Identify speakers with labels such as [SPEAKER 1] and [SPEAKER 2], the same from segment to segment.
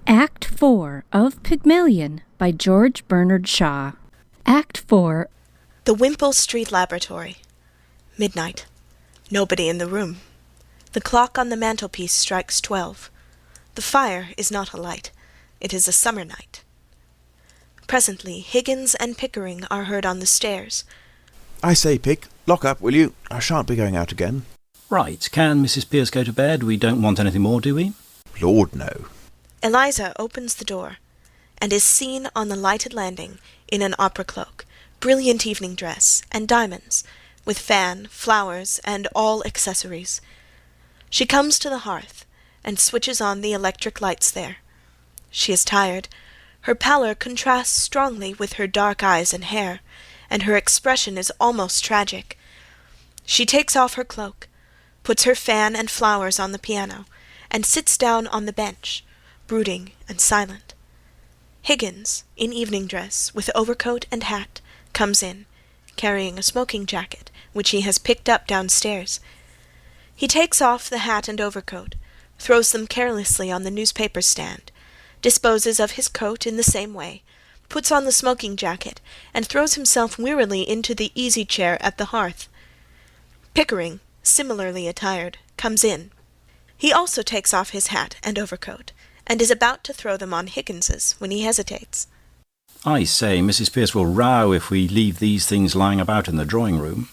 [SPEAKER 1] Act 4 of Pygmalion by George Bernard Shaw. Act 4.
[SPEAKER 2] The Wimpole Street Laboratory. Midnight. Nobody in the room. The clock on the mantelpiece strikes 12. The fire is not alight. It is a summer night. Presently Higgins and Pickering are heard on the stairs.
[SPEAKER 3] I say, Pick, lock up, will you? I shan't be going out again.
[SPEAKER 4] Right. Can Mrs. Pierce go to bed? We don't want anything more, do we?
[SPEAKER 3] Lord, no.
[SPEAKER 2] Eliza opens the door, and is seen on the lighted landing in an opera cloak, brilliant evening dress, and diamonds, with fan, flowers, and all accessories. She comes to the hearth, and switches on the electric lights there. She is tired. Her pallor contrasts strongly with her dark eyes and hair, and her expression is almost tragic. She takes off her cloak, puts her fan and flowers on the piano, and sits down on the bench, brooding and silent. Higgins, in evening dress, with overcoat and hat, comes in, carrying a smoking jacket, which he has picked up downstairs. He takes off the hat and overcoat, throws them carelessly on the newspaper stand, disposes of his coat in the same way, puts on the smoking jacket, and throws himself wearily into the easy-chair at the hearth. Pickering, similarly attired, comes in. He also takes off his hat and overcoat, and is about to throw them on Higgins's when he hesitates.
[SPEAKER 4] I say, Mrs. Pierce will row if we leave these things lying about in the drawing-room.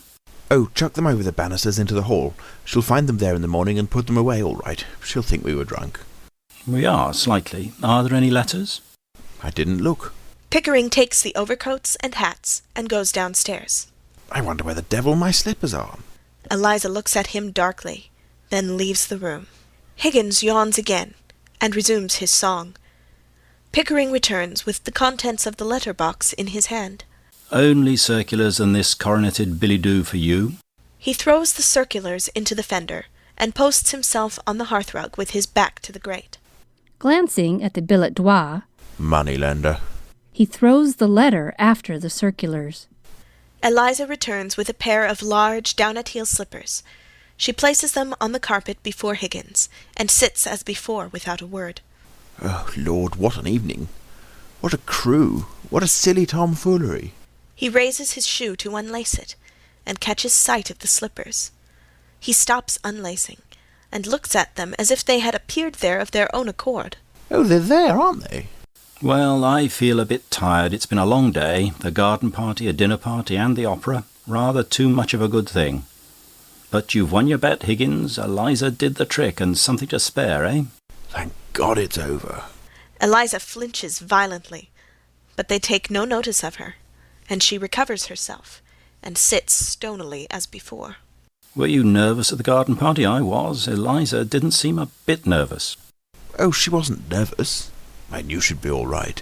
[SPEAKER 3] Oh, chuck them over the banisters into the hall. She'll find them there in the morning and put them away all right. She'll think we were drunk.
[SPEAKER 4] We are, slightly. Are there any letters?
[SPEAKER 3] I didn't look.
[SPEAKER 2] Pickering takes the overcoats and hats and goes downstairs.
[SPEAKER 3] I wonder where the devil my slippers are.
[SPEAKER 2] Eliza looks at him darkly, then leaves the room. Higgins yawns again, and resumes his song. Pickering returns with the contents of the letter-box in his hand.
[SPEAKER 4] Only circulars and this coroneted billet-doux for you.
[SPEAKER 2] He throws the circulars into the fender, and posts himself on the hearthrug with his back to the grate.
[SPEAKER 1] Glancing at the billet doux,
[SPEAKER 3] Moneylender.
[SPEAKER 1] he throws the letter after the circulars.
[SPEAKER 2] Eliza returns with a pair of large down-at-heel slippers. She places them on the carpet before Higgins, and sits as before without a word.
[SPEAKER 3] Oh, Lord, what an evening. What a crew. What a silly tomfoolery.
[SPEAKER 2] He raises his shoe to unlace it, and catches sight of the slippers. He stops unlacing, and looks at them as if they had appeared there of their own accord.
[SPEAKER 3] Oh, they're there, aren't they?
[SPEAKER 4] Well, I feel a bit tired. It's been a long day. The garden party, a dinner party, and the opera. Rather too much of a good thing. But you've won your bet, Higgins. Eliza did the trick, and something to spare, eh?
[SPEAKER 3] Thank God it's over.
[SPEAKER 2] Eliza flinches violently, but they take no notice of her, and she recovers herself, and sits stonily as before.
[SPEAKER 4] Were you nervous at the garden party? I was. Eliza didn't seem a bit nervous.
[SPEAKER 3] Oh, she wasn't nervous. I knew she'd be all right.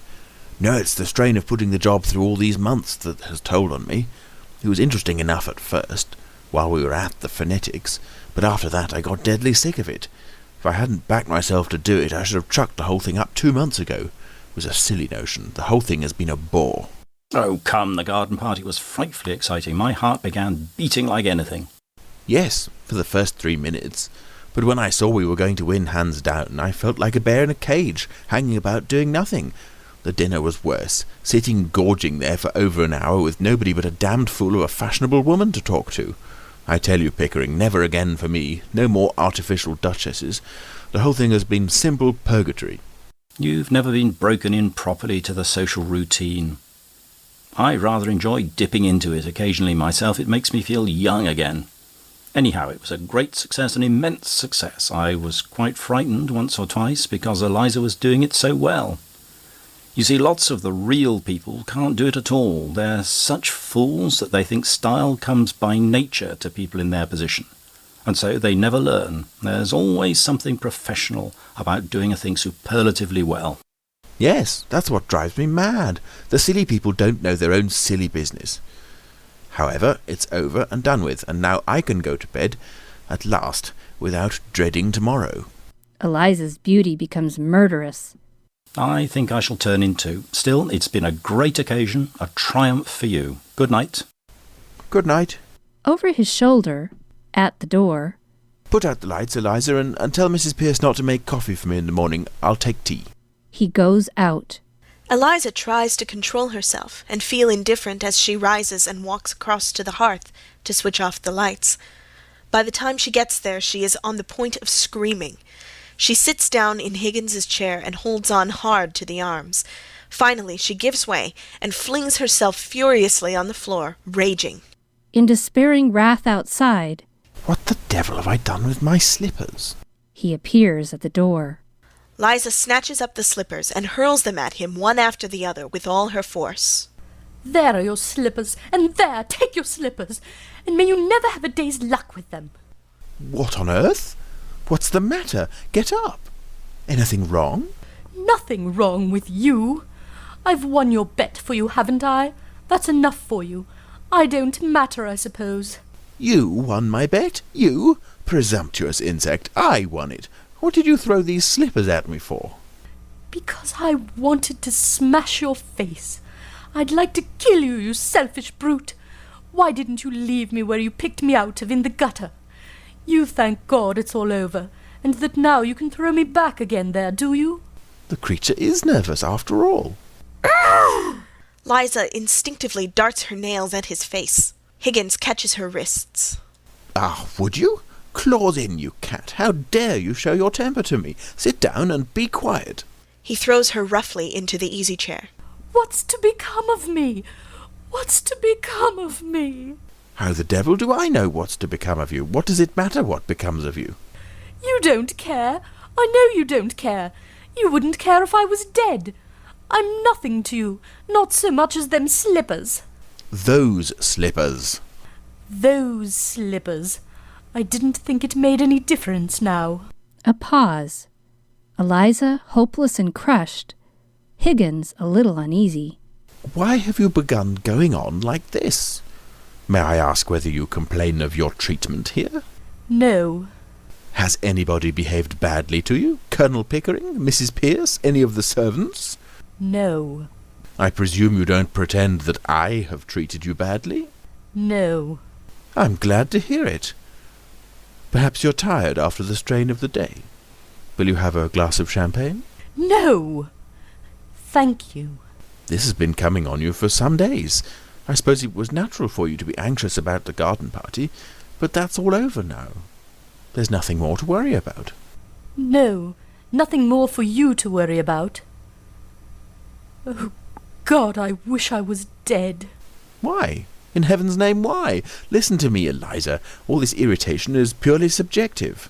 [SPEAKER 3] No, it's the strain of putting the job through all these months that has told on me. It was interesting enough at first, while we were at the phonetics, but after that I got deadly sick of it. If I hadn't backed myself to do it, I should have chucked the whole thing up 2 months ago. It was a silly notion. The whole thing has been a bore.
[SPEAKER 4] Oh, come, the garden party was frightfully exciting. My heart began beating like anything.
[SPEAKER 3] Yes, for the first 3 minutes. But when I saw we were going to win hands down, I felt like a bear in a cage, hanging about doing nothing. The dinner was worse, sitting gorging there for over an hour with nobody but a damned fool of a fashionable woman to talk to. I tell you, Pickering, never again for me. No more artificial duchesses. The whole thing has been simple purgatory.
[SPEAKER 4] You've never been broken in properly to the social routine. I rather enjoy dipping into it occasionally myself. It makes me feel young again. Anyhow, it was a great success, an immense success. I was quite frightened once or twice because Eliza was doing it so well. You see, lots of the real people can't do it at all. They're such fools that they think style comes by nature to people in their position. And so they never learn. There's always something professional about doing a thing superlatively well.
[SPEAKER 3] Yes, that's what drives me mad. The silly people don't know their own silly business. However, it's over and done with, and now I can go to bed, at last, without dreading tomorrow.
[SPEAKER 1] Eliza's beauty becomes murderous.
[SPEAKER 4] I think I shall turn in too. Still, it's been a great occasion, a triumph for you. Good night.
[SPEAKER 3] Good night.
[SPEAKER 1] Over his shoulder, at the door,
[SPEAKER 3] Put out the lights, Eliza, and tell Mrs. Pierce not to make coffee for me in the morning. I'll take tea.
[SPEAKER 1] He goes out.
[SPEAKER 2] Eliza tries to control herself and feel indifferent as she rises and walks across to the hearth to switch off the lights. By the time she gets there, she is on the point of screaming. She sits down in Higgins's chair and holds on hard to the arms. Finally, she gives way and flings herself furiously on the floor, raging.
[SPEAKER 1] In despairing wrath outside,
[SPEAKER 3] What the devil have I done with my slippers?
[SPEAKER 1] he appears at the door.
[SPEAKER 2] Liza snatches up the slippers and hurls them at him one after the other with all her force.
[SPEAKER 5] There are your slippers, and there, take your slippers, and may you never have a day's luck with them.
[SPEAKER 3] What on earth? What's the matter? Get up. Anything wrong?
[SPEAKER 5] Nothing wrong with you. I've won your bet for you, haven't I? That's enough for you. I don't matter, I suppose.
[SPEAKER 3] You won my bet? You? Presumptuous insect. I won it. What did you throw these slippers at me for?
[SPEAKER 5] Because I wanted to smash your face. I'd like to kill you, you selfish brute. Why didn't you leave me where you picked me out of in the gutter? You thank God it's all over, and that now you can throw me back again there, do you?
[SPEAKER 3] The creature is nervous after all.
[SPEAKER 2] Liza instinctively darts her nails at his face. Higgins catches her wrists.
[SPEAKER 3] Ah, would you? Claws in, you cat. How dare you show your temper to me? Sit down and be quiet.
[SPEAKER 2] He throws her roughly into the easy chair.
[SPEAKER 5] What's to become of me? What's to become of me?
[SPEAKER 3] How the devil do I know what's to become of you? What does it matter what becomes of you?
[SPEAKER 5] You don't care. I know you don't care. You wouldn't care if I was dead. I'm nothing to you, not so much as them slippers.
[SPEAKER 3] Those slippers.
[SPEAKER 5] Those slippers. I didn't think it made any difference now.
[SPEAKER 1] A pause. Eliza, hopeless and crushed. Higgins, a little uneasy.
[SPEAKER 3] Why have you begun going on like this? May I ask whether you complain of your treatment here?
[SPEAKER 5] No.
[SPEAKER 3] Has anybody behaved badly to you? Colonel Pickering? Mrs. Pierce? Any of the servants?
[SPEAKER 5] No.
[SPEAKER 3] I presume you don't pretend that I have treated you badly?
[SPEAKER 5] No.
[SPEAKER 3] I'm glad to hear it. Perhaps you're tired after the strain of the day. Will you have a glass of champagne?
[SPEAKER 5] No. Thank you.
[SPEAKER 3] This has been coming on you for some days. I suppose it was natural for you to be anxious about the garden party, but that's all over now. There's nothing more to worry about.
[SPEAKER 5] No, nothing more for you to worry about. Oh, God, I wish I was dead.
[SPEAKER 3] Why? In heaven's name, why? Listen to me, Eliza. All this irritation is purely subjective.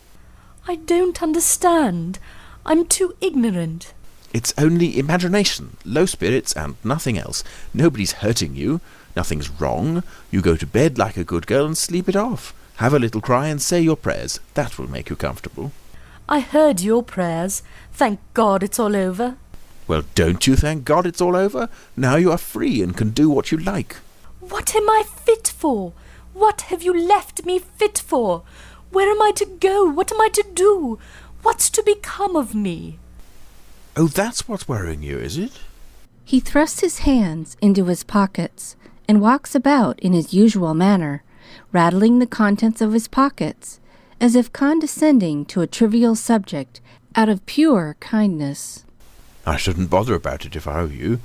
[SPEAKER 5] I don't understand. I'm too ignorant.
[SPEAKER 3] It's only imagination, low spirits, and nothing else. Nobody's hurting you. Nothing's wrong. You go to bed like a good girl and sleep it off. Have a little cry and say your prayers. That will make you comfortable.
[SPEAKER 5] I heard your prayers. Thank God it's all over.
[SPEAKER 3] Well, don't you thank God it's all over? Now you are free and can do what you like.
[SPEAKER 5] What am I fit for? What have you left me fit for? Where am I to go? What am I to do? What's to become of me?
[SPEAKER 3] Oh, that's what's worrying you, is it?
[SPEAKER 1] He thrusts his hands into his pockets and walks about in his usual manner, rattling the contents of his pockets, as if condescending to a trivial subject out of pure kindness.
[SPEAKER 3] I shouldn't bother about it if I were you.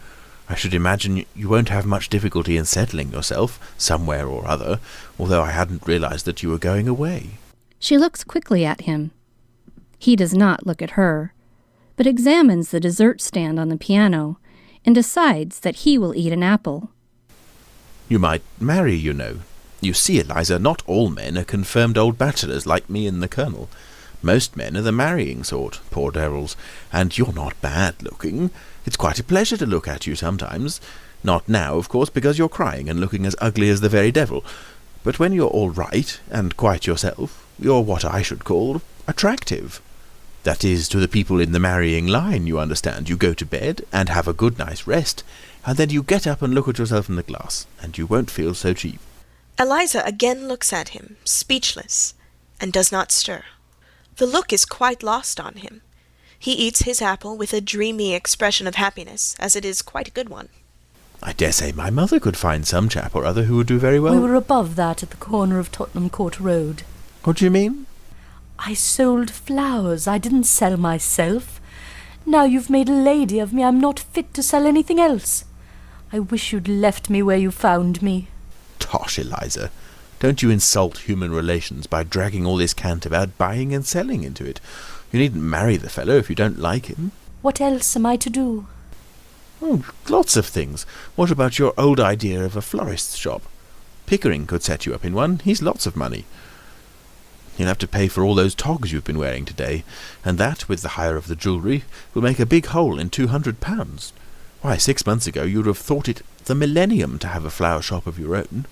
[SPEAKER 3] I should imagine you won't have much difficulty in settling yourself, somewhere or other, although I hadn't realized that you were going away.
[SPEAKER 1] She looks quickly at him. He does not look at her, but examines the dessert stand on the piano and decides that he will eat an apple.
[SPEAKER 3] You might marry, you know. You see, Eliza, not all men are confirmed old bachelors like me and the Colonel. Most men are the marrying sort, poor devils, and you're not bad-looking. It's quite a pleasure to look at you sometimes. Not now, of course, because you're crying and looking as ugly as the very devil. But when you're all right, and quite yourself, you're what I should call attractive. That is, to the people in the marrying line, you understand. You go to bed and have a good night's rest, and then you get up and look at yourself in the glass, and you won't feel so cheap.
[SPEAKER 2] Eliza again looks at him, speechless, and does not stir. The look is quite lost on him. He eats his apple with a dreamy expression of happiness, as it is quite a good one.
[SPEAKER 3] I dare say my mother could find some chap or other who would do very well.
[SPEAKER 5] We were above that at the corner of Tottenham Court Road.
[SPEAKER 3] What do you mean?
[SPEAKER 5] I sold flowers. I didn't sell myself. Now you've made a lady of me, I'm not fit to sell anything else. I wish you'd left me where you found me.
[SPEAKER 3] Tosh, Eliza. Don't you insult human relations by dragging all this cant about buying and selling into it. You needn't marry the fellow if you don't like him.
[SPEAKER 5] What else am I to do?
[SPEAKER 3] Oh, lots of things. What about your old idea of a florist's shop? Pickering could set you up in one. He's lots of money. You'll have to pay for all those togs you've been wearing today, and that, with the hire of the jewellery, will make a big hole in £200. Why, 6 months ago you'd have thought it the millennium to have a flower shop of your own.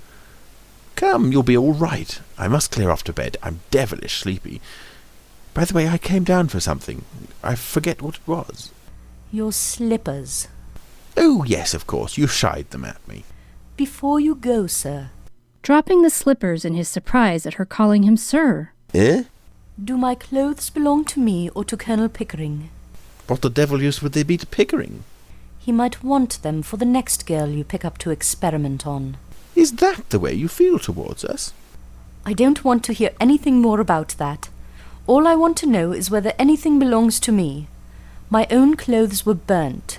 [SPEAKER 3] Come, you'll be all right. I must clear off to bed. I'm devilish sleepy. By the way, I came down for something. I forget what it was.
[SPEAKER 5] Your slippers.
[SPEAKER 3] Oh, yes, of course. You shied them at me.
[SPEAKER 5] Before you go, sir.
[SPEAKER 1] Dropping the slippers in his surprise at her calling him sir.
[SPEAKER 3] Eh?
[SPEAKER 5] Do my clothes belong to me or to Colonel Pickering?
[SPEAKER 3] What the devil use would they be to Pickering?
[SPEAKER 5] He might want them for the next girl you pick up to experiment on.
[SPEAKER 3] Is that the way you feel towards us?
[SPEAKER 5] I don't want to hear anything more about that. All I want to know is whether anything belongs to me. My own clothes were burnt.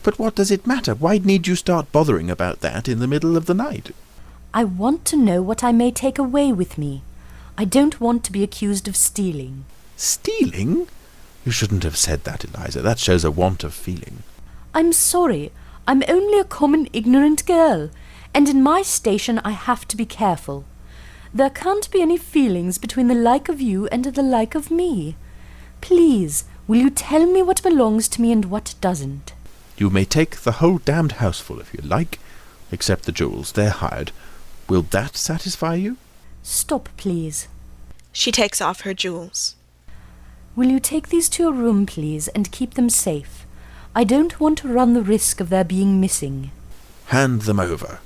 [SPEAKER 3] But what does it matter? Why need you start bothering about that in the middle of the night?
[SPEAKER 5] I want to know what I may take away with me. I don't want to be accused of stealing.
[SPEAKER 3] Stealing? You shouldn't have said that, Eliza. That shows a want of feeling.
[SPEAKER 5] I'm sorry. I'm only a common ignorant girl, and in my station I have to be careful. There can't be any feelings between the like of you and the like of me. Please, will you tell me what belongs to me and what doesn't?
[SPEAKER 3] You may take the whole damned houseful if you like, except the jewels. They're hired. Will that satisfy you?
[SPEAKER 5] Stop, please.
[SPEAKER 2] She takes off her jewels.
[SPEAKER 5] Will you take these to your room, please, and keep them safe? I don't want to run the risk of their being missing.
[SPEAKER 3] Hand them over.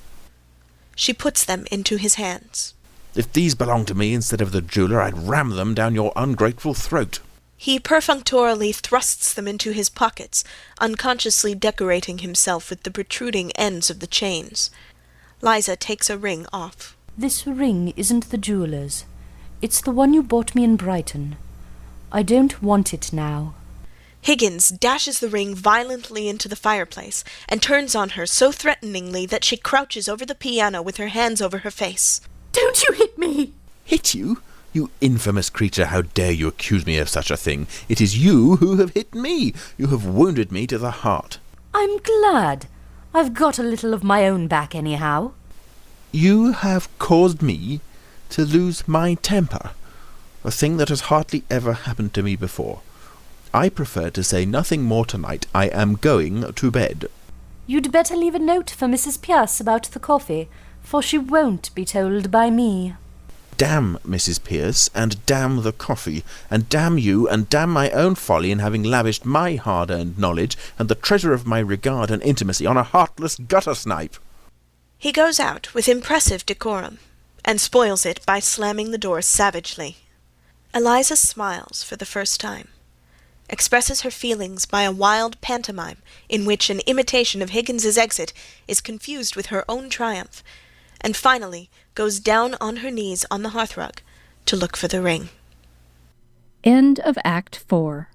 [SPEAKER 2] She puts them into his hands.
[SPEAKER 3] If these belong to me instead of the jeweller, I'd ram them down your ungrateful throat.
[SPEAKER 2] He perfunctorily thrusts them into his pockets, unconsciously decorating himself with the protruding ends of the chains. Liza takes a ring off.
[SPEAKER 5] This ring isn't the jeweller's. It's the one you bought me in Brighton. I don't want it now.
[SPEAKER 2] Higgins dashes the ring violently into the fireplace and turns on her so threateningly that she crouches over the piano with her hands over her face.
[SPEAKER 5] Don't you hit me!
[SPEAKER 3] Hit you? You infamous creature, how dare you accuse me of such a thing? It is you who have hit me. You have wounded me to the heart.
[SPEAKER 5] I'm glad. I've got a little of my own back anyhow.
[SPEAKER 3] You have caused me to lose my temper, a thing that has hardly ever happened to me before. I prefer to say nothing more tonight. I am going to bed.
[SPEAKER 5] You'd better leave a note for Mrs. Pierce about the coffee, for she won't be told by me.
[SPEAKER 3] Damn Mrs. Pierce, and damn the coffee, and damn you, and damn my own folly in having lavished my hard-earned knowledge and the treasure of my regard and intimacy on a heartless gutter-snipe.
[SPEAKER 2] He goes out with impressive decorum, and spoils it by slamming the door savagely. Eliza smiles for the first time, expresses her feelings by a wild pantomime in which an imitation of Higgins's exit is confused with her own triumph, and finally goes down on her knees on the hearthrug to look for the ring.
[SPEAKER 1] End of Act 4.